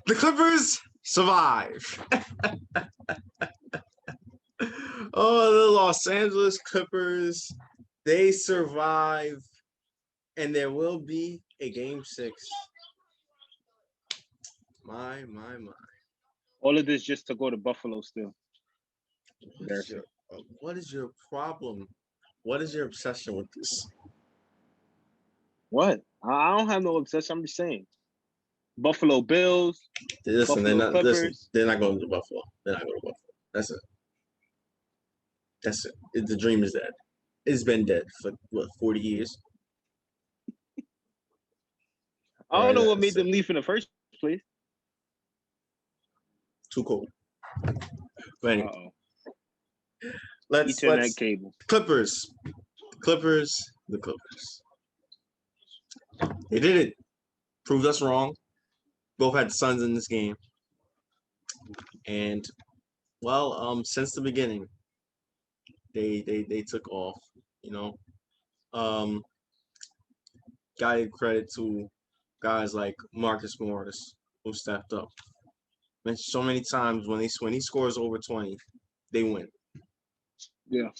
The Clippers survive. Oh, the Los Angeles Clippers, they survive, and there will be a Game 6. My. All of this just to go to Buffalo still. What is your problem? What is your obsession with this? What? I don't have no obsession. I'm just saying. Buffalo Bills. Listen, Buffalo Clippers. They're not going to Buffalo. They're not going to Buffalo. That's it. The dream is dead. It's been dead for, 40 years? I don't know what made them leave in the first place. Too cold. But anyway. Let's cable. Clippers. The Clippers. They did it. Proved us wrong. Both had Suns in this game. And since the beginning, they took off, you know. Gotta give credit to guys like Marcus Morris who stepped up. Mentioned so many times when he scores over 20, they win. Yeah.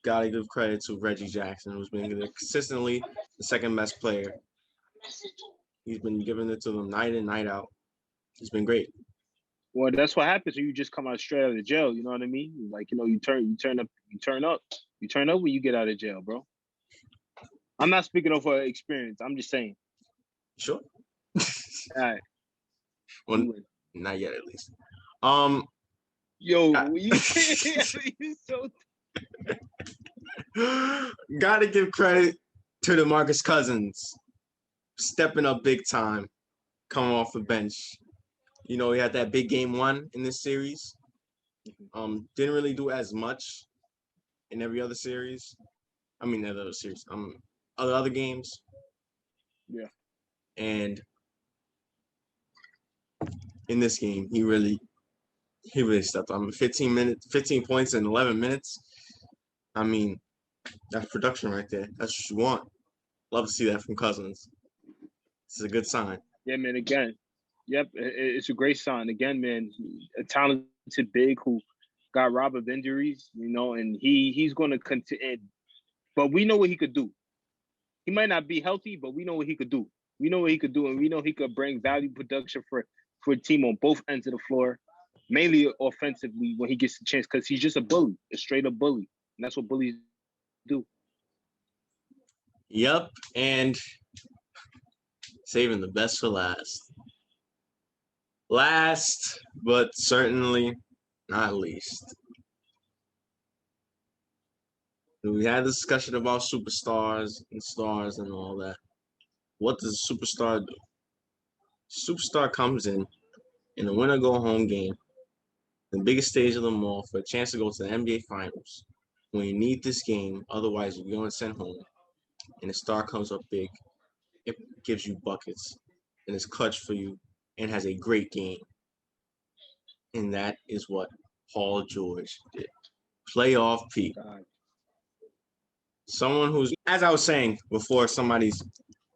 Gotta give credit to Reggie Jackson, who's been consistently the second best player. He's been giving it to them night in, night out. He's been great. Well, that's what happens when you just come out straight out of jail. You know what I mean? Like, you turn up when you get out of jail, bro. I'm not speaking of experience. I'm just saying. Sure. All right. Well, not yet, at least. You so. Gotta give credit to DeMarcus Cousins, stepping up big time, coming off the bench. You know, he had that big game 1 in this series. Didn't really do as much in every other series. I mean, other series. Other games. Yeah. And in this game, he really stepped up. 15 points in 11 minutes. I mean, that's production right there. That's what you want. Love to see that from Cousins. It's a good sign. Yeah, man. Again, yep, it's a great sign. Again, man, a talented big who got robbed of injuries, you know, and he's going to continue. But we know what he could do. He might not be healthy, but we know what he could do. We know what he could do, and we know he could bring value production for a team on both ends of the floor, mainly offensively when he gets the chance, because he's just a bully, a straight-up bully. And that's what bullies do. Yep, and saving the best for last. Last, but certainly not least. We had a discussion about superstars and stars and all that. What does a superstar do? Superstar comes in the winner-go-home game, the biggest stage of them all, for a chance to go to the NBA Finals. When you need this game, otherwise you're going to send home. And the star comes up big. It gives you buckets. And it's clutch for you and has a great game. And that is what Paul George did. Playoff P. Someone who's, as I was saying before, somebody's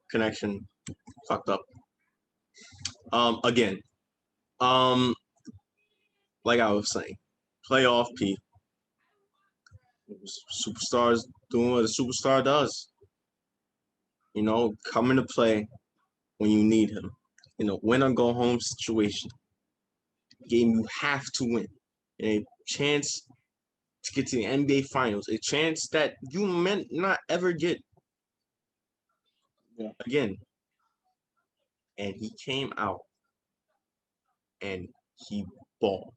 connection fucked up. Again, like I was saying, playoff P. Superstars doing what a superstar does. You know, coming to play when you need him. You know, win or go home situation. Game you have to win. And a chance to get to the NBA Finals. A chance that you meant not ever get. Yeah. Again. And he came out and he balled.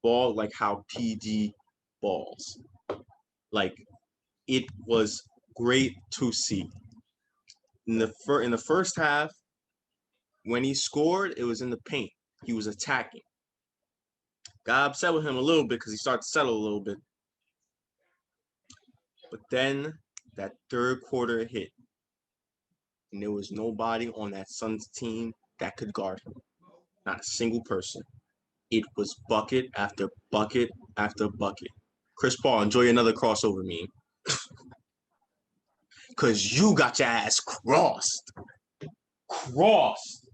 Balled like how PG balls. Like, it was great to see. In the first half, when he scored, it was in the paint. He was attacking. Got upset with him a little bit because he started to settle a little bit. But then that third quarter hit. And there was nobody on that Suns team that could guard him. Not a single person. It was bucket after bucket after bucket. Chris Paul, enjoy another crossover meme. Because you got your ass crossed. Crossed.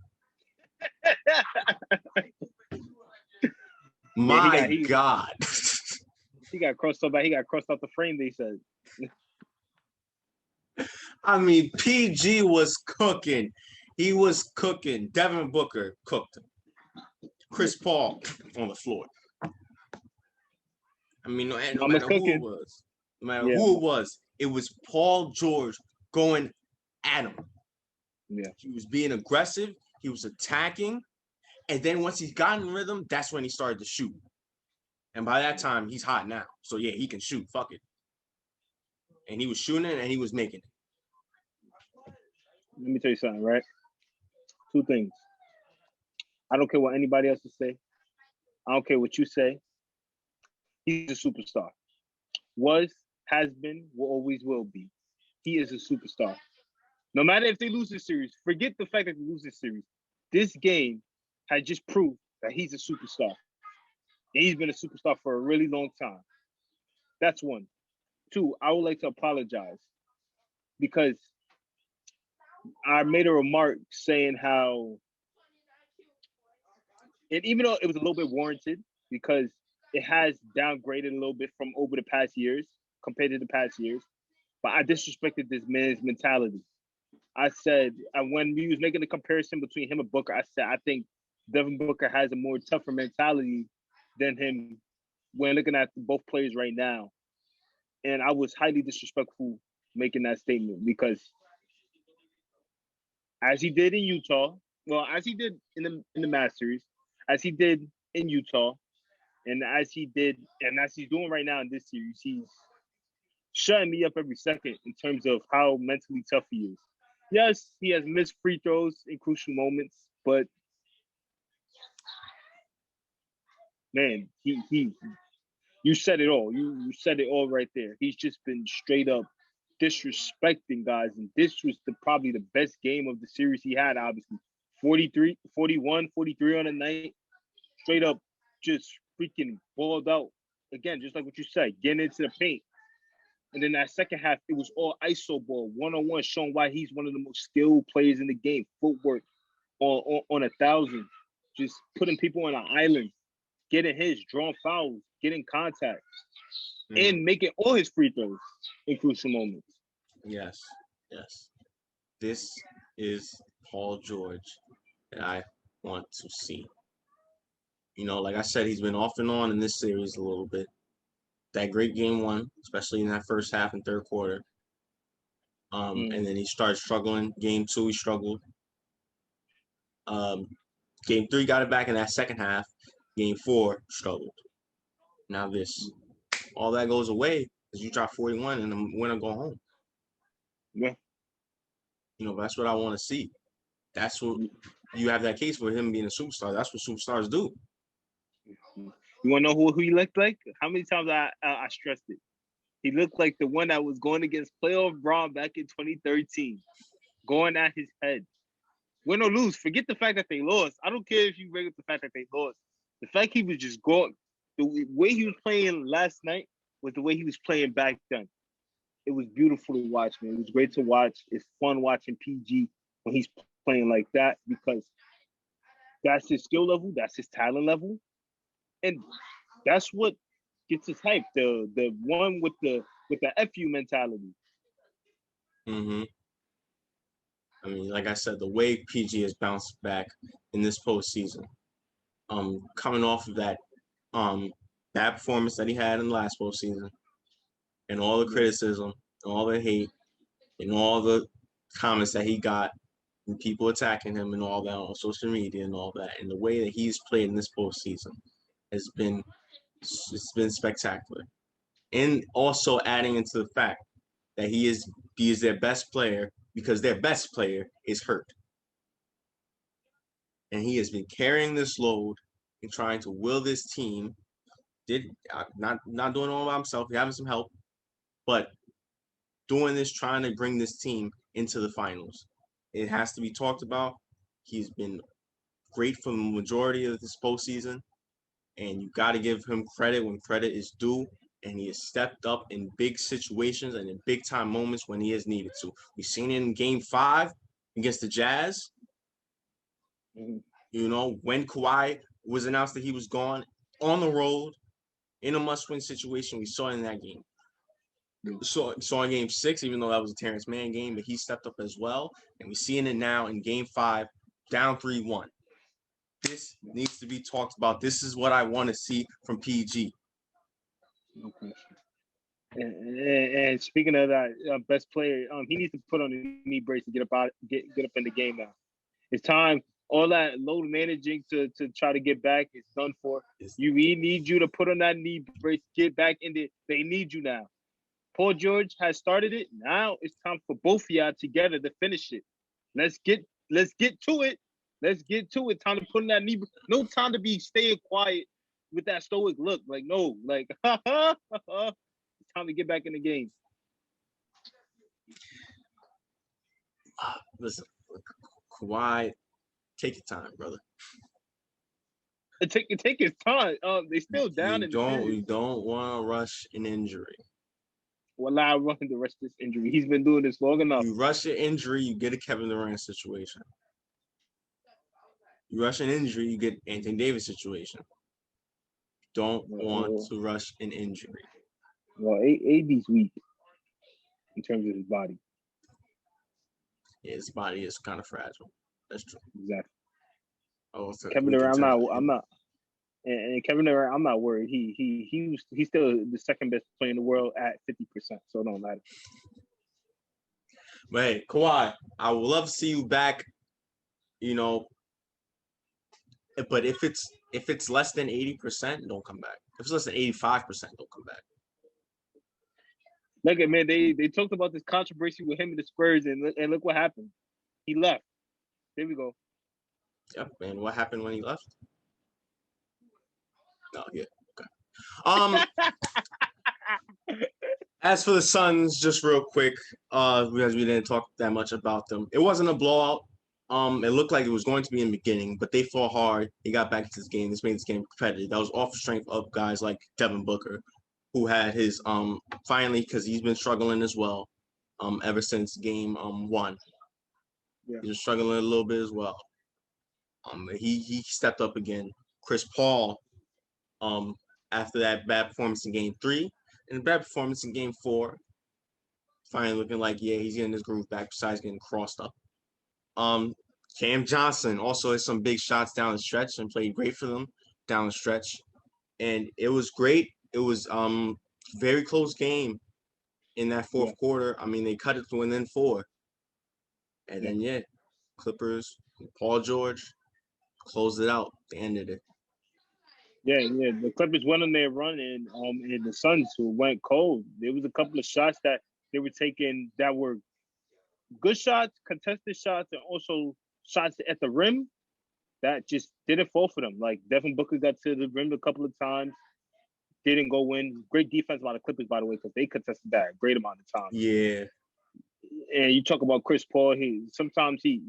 My God. He got crossed out. He got crossed out the frame. They said. I mean, PG was cooking. He was cooking. Devin Booker cooked him. Chris Paul on the floor. I mean, no matter who it was, it was Paul George going at him. Yeah. He was being aggressive. He was attacking. And then once he got in rhythm, that's when he started to shoot. And by that time, he's hot now. So, yeah, he can shoot. Fuck it. And he was shooting it, and he was making it. Let me tell you something, right? Two things. I don't care what anybody else say. I don't care what you say. He's a superstar. Was, has been, will always will be. He is a superstar. No matter if they lose this series, forget the fact that they lose this series. This game has just proved that he's a superstar. And he's been a superstar for a really long time. That's one. Two, I would like to apologize because I made a remark saying how, and even though it was a little bit warranted because it has downgraded a little bit from over the past years compared to the past years, but I disrespected this man's mentality. I said, when we was making the comparison between him and Booker, I said, I think Devin Booker has a more tougher mentality than him when looking at both players right now. And I was highly disrespectful making that statement because as he did in Utah, well, as he did in the Masters, as he did in Utah, and as he's doing right now in this series, he's shutting me up every second in terms of how mentally tough he is. Yes, he has missed free throws in crucial moments, but man, you said it all. You said it all right there. He's just been straight up disrespecting guys, and this was probably the best game of the series he had, obviously. 43, 41, 43 on the night. Straight up just freaking balled out. Again, just like what you said, getting into the paint. And then that second half, it was all ISO ball, one-on-one, showing why he's one of the most skilled players in the game. Footwork on 1,000, just putting people on an island, getting his, drawing fouls, getting contact, and making all his free throws in crucial moments. Yes. This is Paul George that I want to see. You know, like I said, he's been off and on in this series a little bit. That great game one, especially in that first half and third quarter. And then he started struggling. Game two, he struggled. Game three got it back in that second half. Game four, struggled. Now all that goes away because you drop 41 and the winner go home. Yeah. You know, that's what I want to see. That's what you have that case for him being a superstar. That's what superstars do. You want to know who he looked like? How many times I stressed it? He looked like the one that was going against playoff Braun back in 2013, going at his head. Win or lose, forget the fact that they lost. I don't care if you bring up the fact that they lost. The fact he was just going, the way he was playing last night was the way he was playing back then. It was beautiful to watch, man. It was great to watch. It's fun watching PG when he's playing like that because that's his skill level, that's his talent level, and that's what gets us hyped. The one with the FU mentality. I mean, like I said, the way PG has bounced back in this postseason, coming off of that bad performance that he had in the last postseason, and all the criticism, and all the hate, and all the comments that he got, and people attacking him and all that on social media and all that, and the way that he's played in this postseason has been spectacular. And also adding into the fact that he is their best player because their best player is hurt. And he has been carrying this load and trying to will this team. Not doing it all by himself, having some help, but doing this, trying to bring this team into the finals. It has to be talked about. He's been great for the majority of this postseason, and you got to give him credit when credit is due. And he has stepped up in big situations and in big time moments when he has needed to. We've seen it in Game 5 against the Jazz. You know, when Kawhi was announced that he was gone on the road in a must-win situation, we saw it in that game. Saw in game 6, even though that was a Terrence Mann game, but he stepped up as well. And we're seeing it now in game 5, down 3-1. This needs to be talked about. This is what I want to see from PG. No question. And speaking of that, best player, he needs to put on a knee brace to get up in the game now. It's time. All that load managing to try to get back is done for. We need you to put on that knee brace, get back in there. They need you now. Paul George has started it. Now it's time for both of y'all together to finish it. Let's get to it. Let's get to it. Time to put in that knee. No time to be staying quiet with that stoic look. Like, no, like, it's time to get back in the game. Listen, Kawhi, take your time, brother. Take his time. They still down in the series. You don't want to rush an injury. Well, I run the rest of this injury. He's been doing this long enough. You rush an injury, you get a Kevin Durant situation. You rush an injury, you get Anthony Davis situation. Don't want to rush an injury. Well, AD's weak in terms of his body. Yeah, his body is kind of fragile. That's true. Exactly. Kevin Durant, I'm not. And Kevin Durant, I'm not worried. He's still the second best player in the world at 50%, so it don't matter. But hey, Kawhi, I would love to see you back. You know, but if it's less than 80%, don't come back. If it's less than 85%, don't come back. Look, man, they talked about this controversy with him and the Spurs, and look what happened. He left. There we go. Yep, and what happened when he left? Oh, yeah. Okay. As for the Suns, just real quick, because we didn't talk that much about them. It wasn't a blowout. It looked like it was going to be in the beginning, but they fought hard. They got back into this game. This made this game competitive. That was off the strength of guys like Devin Booker, who had his finally, because he's been struggling as well, ever since game 1. Yeah. He was struggling a little bit as well. He stepped up again. Chris Paul, after that bad performance in game 3 and a bad performance in game 4, finally looking like, yeah, he's getting his groove back besides getting crossed up. Cam Johnson also had some big shots down the stretch and played great for them down the stretch. And it was great. It was very close game in that fourth quarter. I mean, they cut it to within 4. And then, Clippers, Paul George, closed it out. They ended it. Yeah. The Clippers went on their run, and the Suns went cold. There was a couple of shots that they were taking that were good shots, contested shots, and also shots at the rim that just didn't fall for them. Like Devin Booker got to the rim a couple of times, didn't go in. Great defense by the Clippers, by the way, because they contested that a great amount of time. Yeah. And you talk about Chris Paul. Sometimes he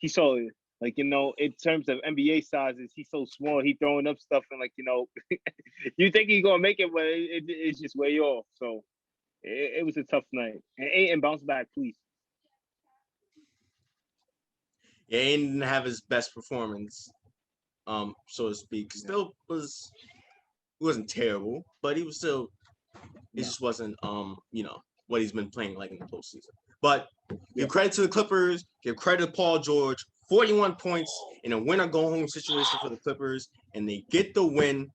saw, like, you know, in terms of NBA sizes, he's so small. He throwing up stuff and, like, you know, you think he's gonna make it, but it's just way off. So it was a tough night. And Ayton bounced back, please. Yeah, Ayton didn't have his best performance, so to speak. Still he wasn't terrible, but he was still. It just wasn't you know, what he's been playing like in the postseason. But give credit to the Clippers. Give credit to Paul George. 41 points in a win-or-go-home situation for the Clippers, and they get the win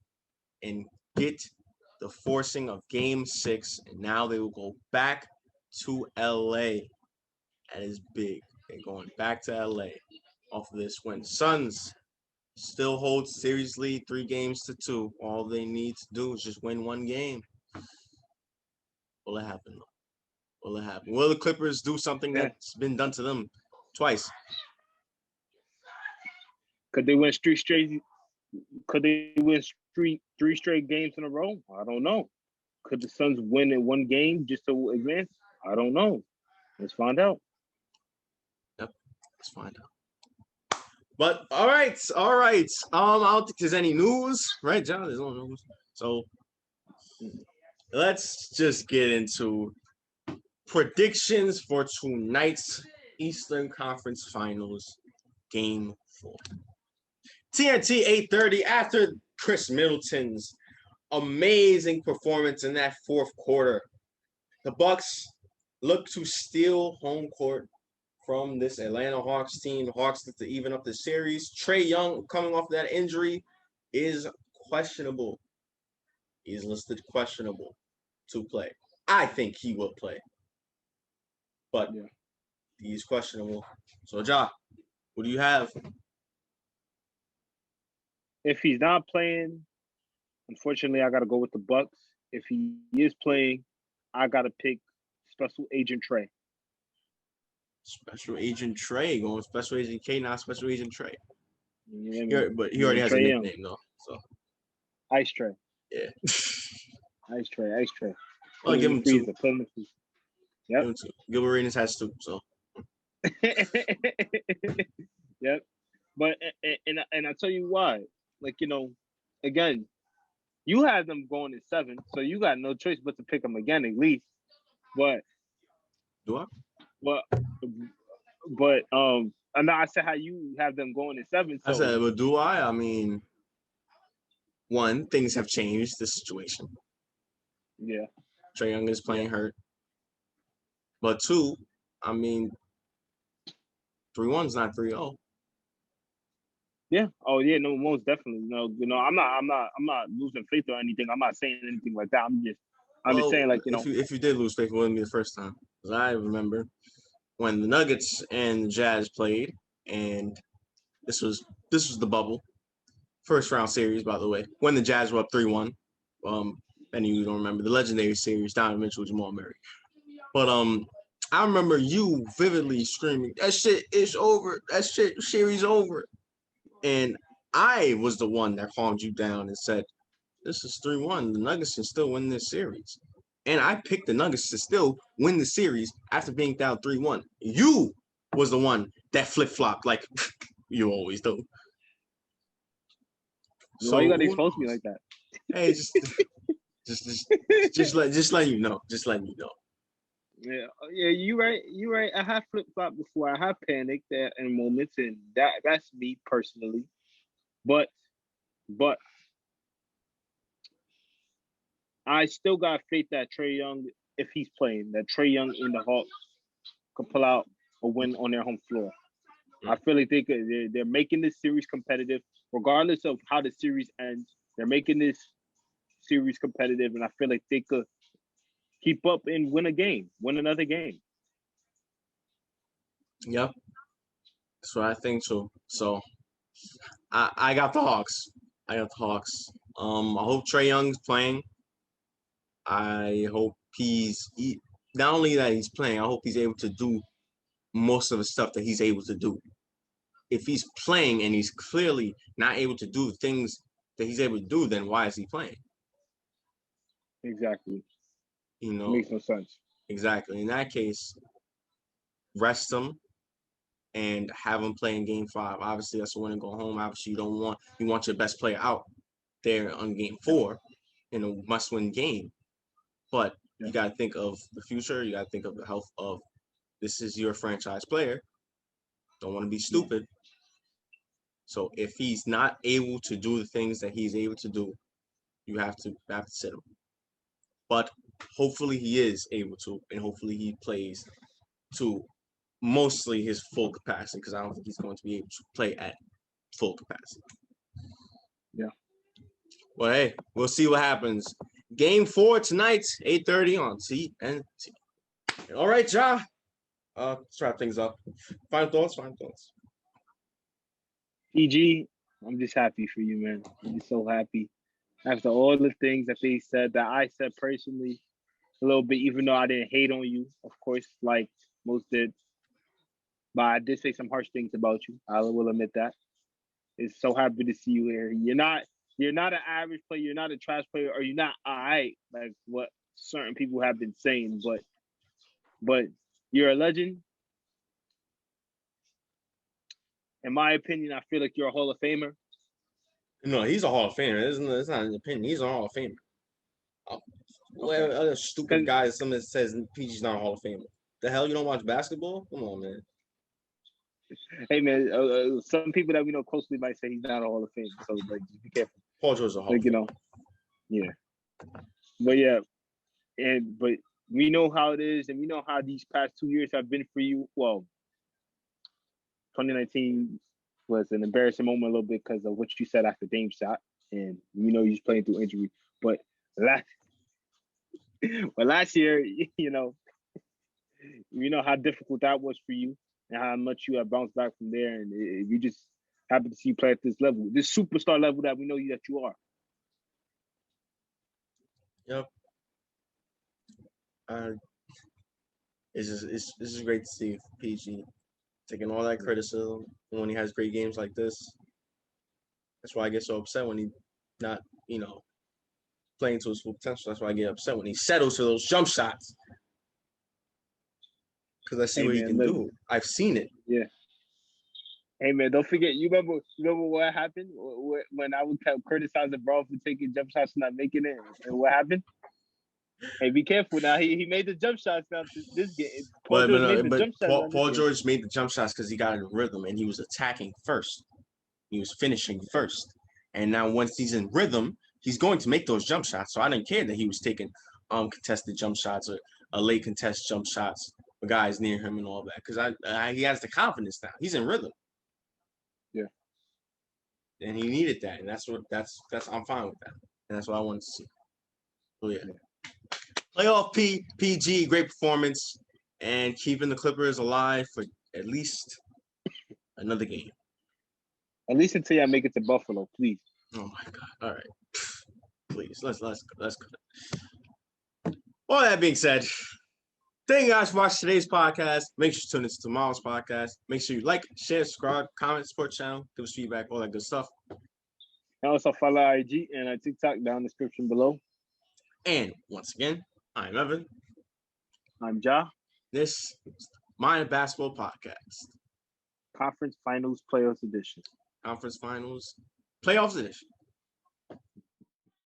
and get the forcing of Game 6, and now they will go back to LA. That is big. They're going back to LA off of this win. Suns still hold series lead 3-2. All they need to do is just win one game. Will it happen? Will it happen? Will the Clippers do something that's been done to them twice? Could they win three straight games in a row? I don't know. Could the Suns win in one game just to advance? I don't know. Let's find out. Yep, let's find out. But all right. I don't think there's any news, right, John? There's no news. So let's just get into predictions for tonight's Eastern Conference Finals, Game 4. TNT 8:30 after Chris Middleton's amazing performance in that fourth quarter. The Bucks look to steal home court from this Atlanta Hawks team. Hawks look to even up the series. Trae Young, coming off that injury, is questionable. He's listed questionable to play. I think he will play, but he's questionable. So, Ja, what do you have? If he's not playing, unfortunately, I got to go with the Bucks. If he is playing, I got to pick Special Agent Trae. Special Agent Trae, going with Special Agent K, not Special Agent Trae. Yeah, but he already has a nickname, though. So Ice Trae. Yeah. Ice Trae. Well, give him two. Yep. Give him two. Gilbert Arenas has two, so. Yep. But and I tell you why. Like, again, you had them going in 7, so you got no choice but to pick them again at least. But do I? But I know I said how you have them going in 7. So. I said, but do I? I mean, one, things have changed the situation. Yeah. Trae Young is playing hurt. But two, I mean, 3-1's not 3-0. Yeah. Oh yeah. No, most definitely. No. I'm not losing faith or anything. I'm not saying anything like that. I'm just saying, like, if you did lose faith, it wouldn't be the first time. Because I remember when the Nuggets and the Jazz played, and this was the bubble. First round series, by the way, when the Jazz were up 3-1. Any of you don't remember the legendary series, Donovan Mitchell, Jamal Murray. But I remember you vividly screaming, "That shit is over. That series over." And I was the one that calmed you down and said, "This is 3-1. The Nuggets can still win this series." And I picked the Nuggets to still win the series after being down 3-1. You was the one that flip-flopped like you always do. So why you gotta expose me like that? Hey, just letting you know. Just letting you know. Yeah, you right. I have flip flopped before. I have panicked in moments, and that's me personally. But I still got faith that Trae Young, if he's playing, that Trae Young and the Hawks could pull out a win on their home floor. I feel like they're making this series competitive, regardless of how the series ends. They're making this series competitive, and I feel like they could keep up and win another game. Yep, that's what I think too. So I got the Hawks. I hope Trae Young's playing. I hope not only that he's playing. I hope he's able to do most of the stuff that he's able to do. If he's playing and he's clearly not able to do the things that he's able to do, then why is he playing? Exactly. It makes no sense. Exactly. In that case, rest him and have him play in Game 5. Obviously, that's a win and go home. Obviously, you want your best player out there on Game 4 in a must-win game. But you got to think of the future. You got to think of the health of this is your franchise player. Don't want to be stupid. So if he's not able to do the things that he's able to do, you have to sit him. But hopefully he is able to, and hopefully he plays to mostly his full capacity, because I don't think he's going to be able to play at full capacity. Yeah. Well, hey, we'll see what happens. Game 4 tonight, 8:30 on TNT. All right, Ja. Let's wrap things up. Final thoughts. PG, I'm just happy for you, man. I'm just so happy. After all the things that they said, that I said personally, a little bit, even though I didn't hate on you, of course, like most did. But I did say some harsh things about you. I will admit that. It's so happy to see you here. You're not an average player, you're not a trash player, or you're not all right, like what certain people have been saying, but you're a legend. In my opinion, I feel like you're a Hall of Famer. No, he's a Hall of Famer. It's not an opinion. He's a Hall of Famer. Well, other stupid guys, someone says PG's not a Hall of Famer. The hell, you don't watch basketball? Come on, man. Hey man, some people that we know closely might say he's not a Hall of Fame, so like just be careful. Paul George's a Hall Like of Fame. yeah. But yeah, but we know how it is, and we know how these past 2 years have been for you. Well, 2019 was an embarrassing moment a little bit because of what you said after Dame shot, and you know he's playing through injury. But last year, you know how difficult that was for you, and how much you have bounced back from there, and you just happy to see you play at this level, this superstar level that we know that you are. Yep. It's just great to see PG taking all that criticism when he has great games like this. That's why I get so upset when he not, playing to his full potential. That's why I get upset when he settles for those jump shots. Because I see what he can do. I've seen it. Yeah. Hey man, don't forget. You remember what happened when I would criticize the bro for taking jump shots and not making it, and what happened? Hey, be careful now. He made the jump shots now this game. Paul George made the jump shots because he got in rhythm and he was attacking first. He was finishing first. And now once he's in rhythm, he's going to make those jump shots. So I didn't care that he was taking contested jump shots or a late contest jump shots for guys near him and all that. Because he has the confidence now. He's in rhythm. Yeah. And he needed that. And that's I'm fine with that. And that's what I wanted to see. So yeah. Playoff PG, great performance, and keeping the Clippers alive for at least another game. At least until y'all make it to Buffalo, please. Oh my God! All right, please let's go. All that being said, thank you guys for watching today's podcast. Make sure you tune into tomorrow's podcast. Make sure you like, share, subscribe, comment, support channel, give us feedback, all that good stuff. And also follow IG and TikTok down in the description below. And once again, I'm Evan. I'm Ja. This is My Basketball Podcast. Conference Finals Playoffs Edition. Conference Finals Playoffs Edition.